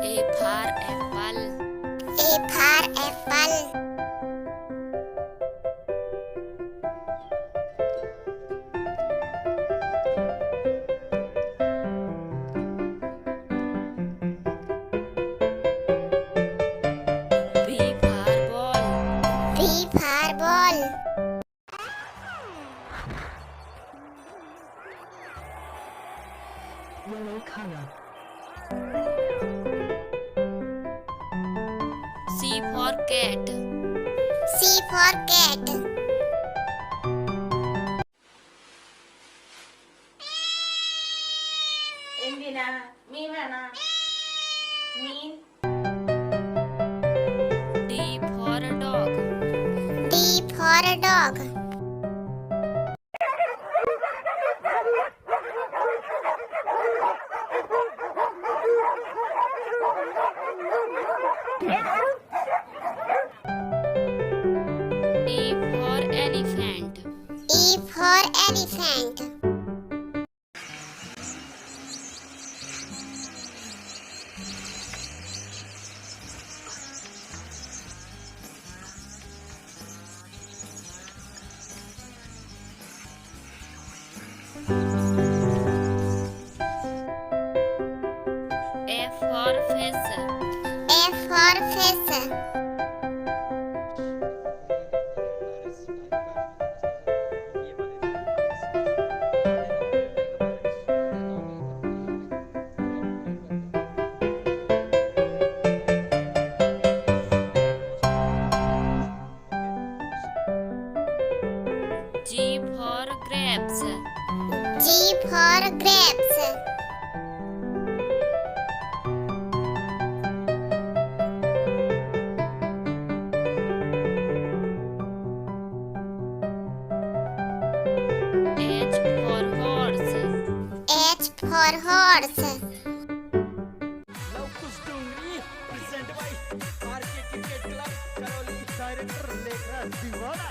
A for apple. A for apple. B for ball. B for ball. Yellow color. C for cat. C for cat. Endina, meena, mean. D for dog. D for dog. E for elephant. E for elephant. F for fish. F for fish. G for grapes. G for grapes. H for horse. H for horse. Lavkush Dongri present by RK cricket club Karauli director Lekhraj Deewana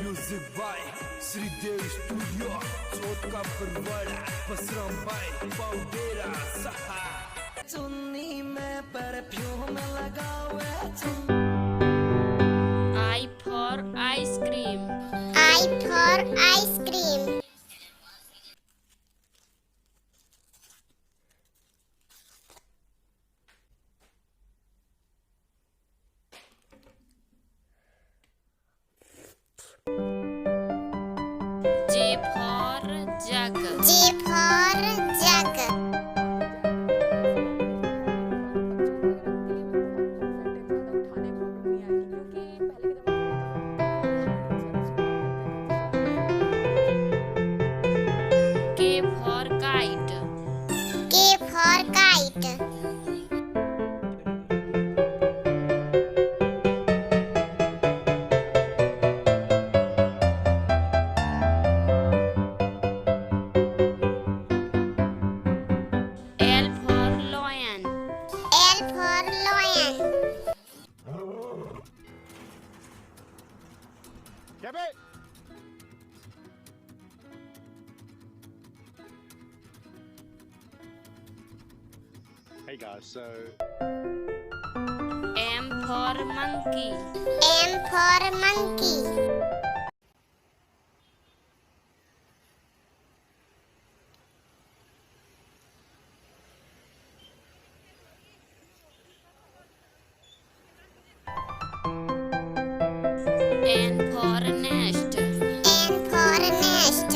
music by Shridev studio Chotka Parwada Basram by Paudera सहा चुन्नी में perfume लगावे I for ice cream. I for ice cream. J for jug. J for jug. K for kite. K for kite. L for lion. L for lion. Hey guys, so M for monkey. M for monkey. N for nest. N for nest.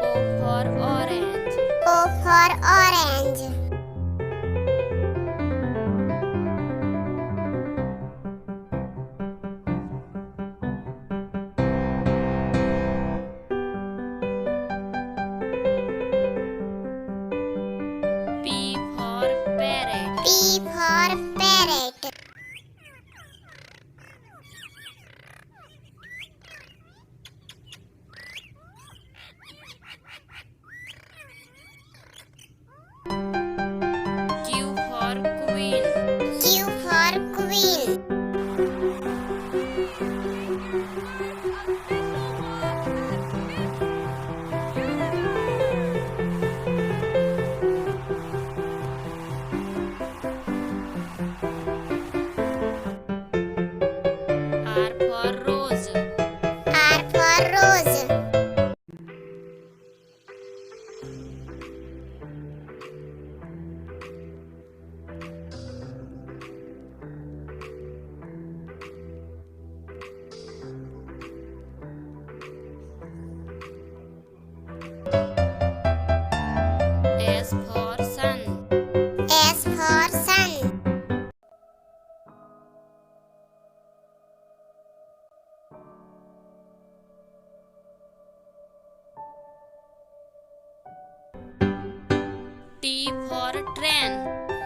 O for orange. O for orange. P for parrot. P for parrot.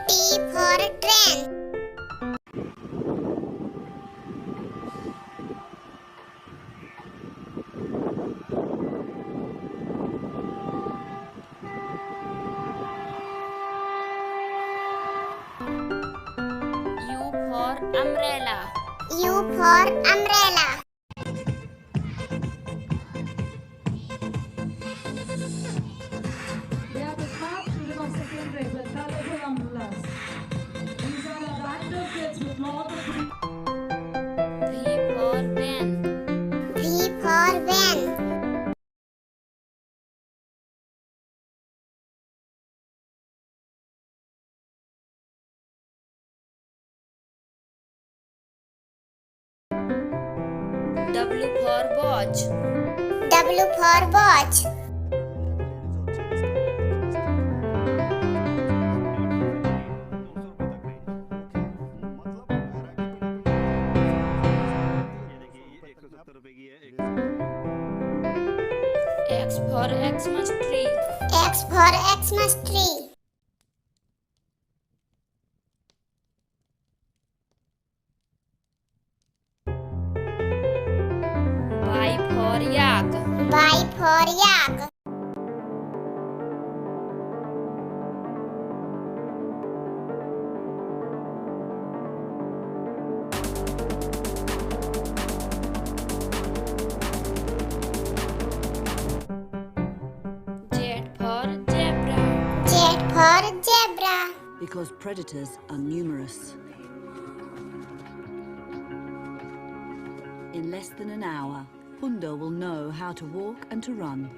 T for train. U for umbrella. U for umbrella. They are the smart children of secondary with colorful umbrellas. These are the random kids with lot of V for van. V for van. W for watch. W for watch. X for Xmas tree. X for Xmas tree. Y for yak. Y for yak. Z for zebra. Z for zebra. Because predators are numerous. In less than an hour, Hundo will know how to walk and to run.